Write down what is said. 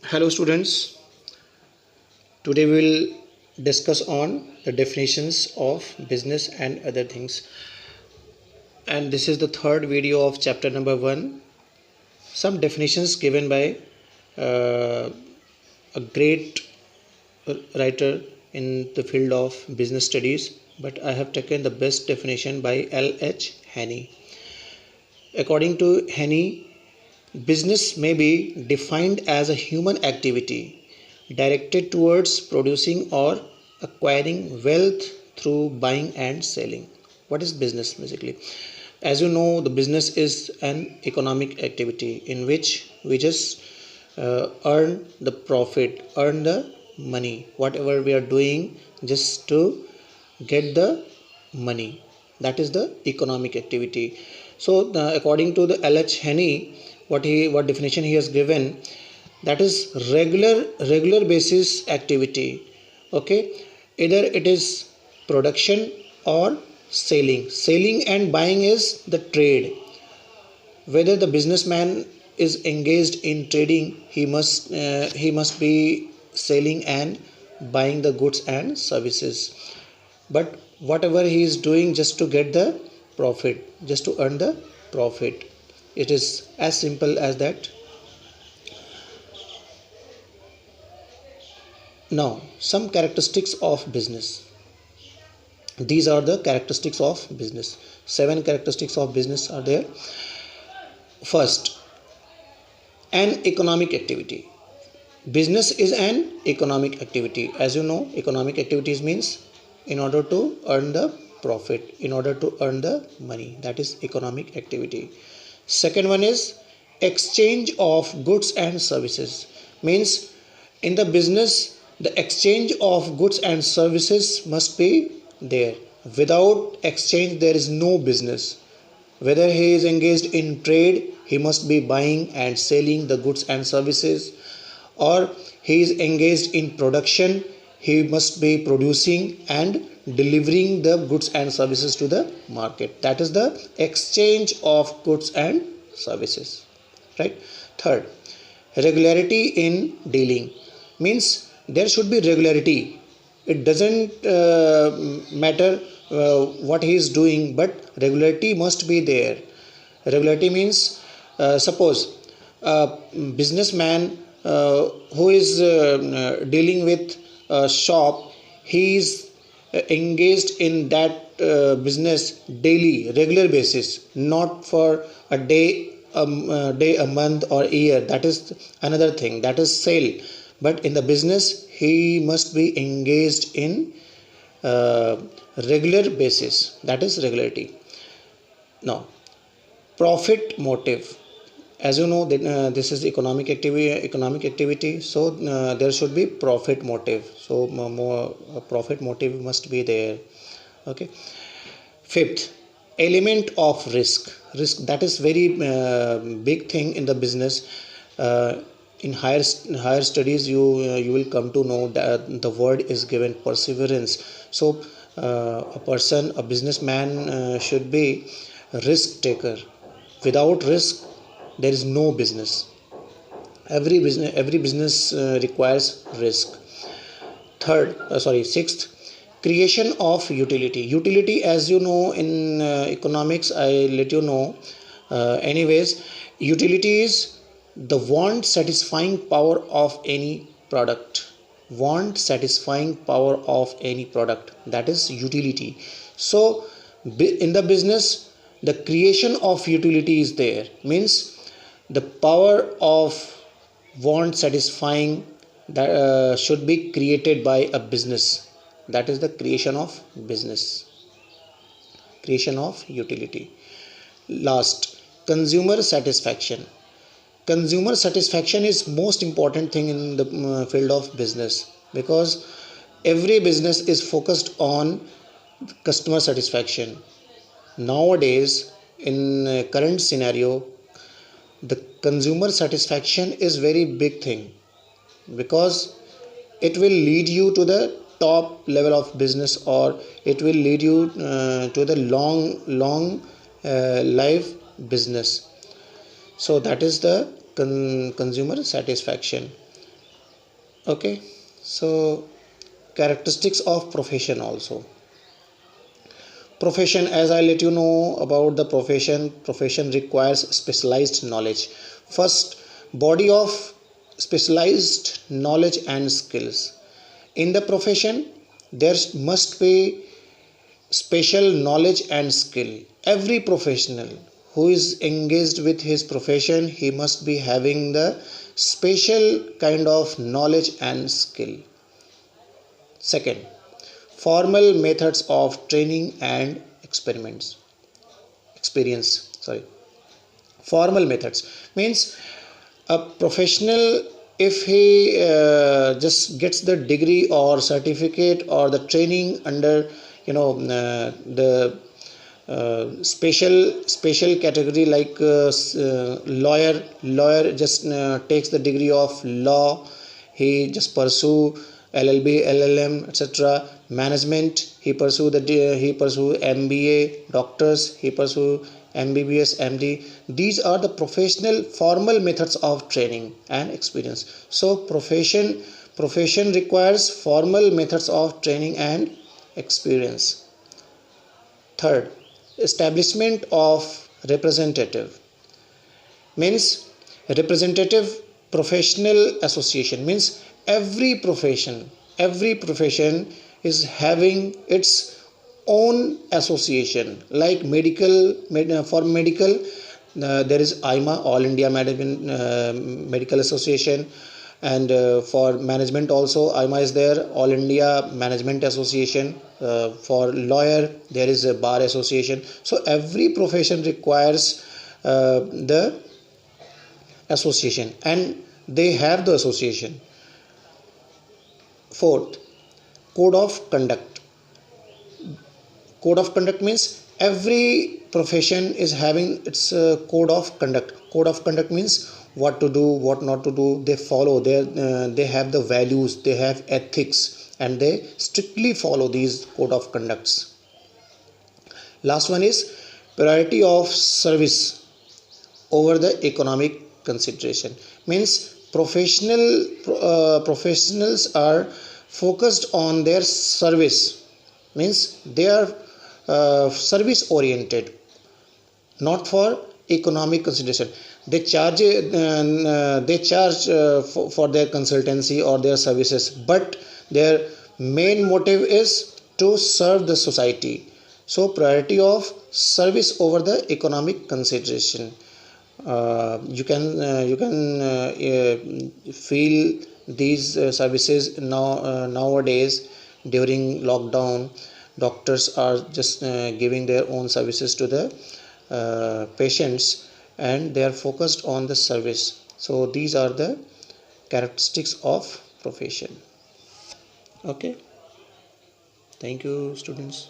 Hello students, today we will discuss on the definitions of business and other things, and this is the third video of chapter number 1. Some definitions given by uh, a great writer in the field of business studies, but I have taken the best definition by L.H. Haney. According to Haney, business may be defined as a human activity directed towards producing or acquiring wealth through buying and selling. What is business basically? As you know, the business is an economic activity in which we just earn the profit, earn the money, whatever we are doing just to get the money. That is the economic activity. So, according to the L.H. Haney, what definition he has given, that is regular basis activity. Okay, either it is production or selling. Selling and buying is the trade. Whether the businessman is engaged in trading, he must be selling and buying the goods and services, but whatever he is doing just to get the profit, just to earn the profit. It is as simple as that. Now, some characteristics of business. These are the characteristics of business. 7 characteristics of business are there. First, an economic activity. Business is an economic activity. As you know, economic activities means in order to earn the profit, in order to earn the money. That is economic activity. Second one is exchange of goods and services. Means in the business, the exchange of goods and services must be there. Without exchange, there is no business. Whether he is engaged in trade, he must be buying and selling the goods and services, or he is engaged in production, he must be producing and delivering the goods and services to the market. That is the exchange of goods and services, right? Third, regularity in dealing. Means there should be regularity. It doesn't matter what he is doing, but regularity must be there. Regularity means, suppose a businessman who is dealing with a shop, he is engaged in that business daily, regular basis, not for a day, a month, or a year. That is another thing. That is sale. But in the business, he must be engaged in uh, regular basis. That is regularity. Now, profit motive. As you know, this is economic activity, so there should be profit motive. So more profit motive must be there. Okay. Fifth, element of risk. That is very big thing in the business. In higher studies, you will come to know that the word is given perseverance. So a businessman should be a risk taker. Without risk, there is no business. Every business requires risk. Sixth, creation of utility. Utility, as you know, in economics, I let you know. Anyways, utility is the want satisfying power of any product. Want satisfying power of any product. That is utility. So, in the business, the creation of utility is there. Means the power of want satisfying that should be created by a business. That is the creation of business, creation of utility. Last, consumer satisfaction. Consumer satisfaction is most important thing in the field of business, because every business is focused on customer satisfaction. Nowadays, in current scenario, the consumer satisfaction is very big thing, because it will lead you to the top level of business, or it will lead you to the long life business. So that is the consumer satisfaction. Okay, so characteristics of profession also. Profession, as I let you know about the profession requires specialized knowledge. First, body of specialized knowledge and skills. In the profession, there must be special knowledge and skill. Every professional who is engaged with his profession, he must be having the special kind of knowledge and skill. Second, formal methods of training and experiments experience. Sorry, formal methods means a professional, if he just gets the degree or certificate or the training under, the special category, like lawyer just takes the degree of law, he just pursue LLB, LLM, etc. Management, he pursue MBA. Doctors, he pursue MBBS, MD. These are the professional formal methods of training and experience. So profession requires formal methods of training and experience. Third, establishment of representative means representative professional association means every profession is having its own association, like for medical, there is IMA, All India Medical Association, and for management also IMA is there, All India Management Association. For lawyer, there is a bar association. So every profession requires the association, and they have the association. Fourth, code of conduct. Code of conduct means every profession is having its code of conduct. Code of conduct means what to do, what not to do. They follow they have the values, they have ethics, and they strictly follow these code of conducts. Last one is priority of service over the economic consideration means professionals are focused on their service, means they are service oriented, not for economic consideration. They charge for their consultancy or their services, but their main motive is to serve the society. So priority of service over the economic consideration. You can feel these services nowadays. During lockdown, doctors are just giving their own services to the patients, and they are focused on the service. So these are the characteristics of profession. Okay, thank you, students.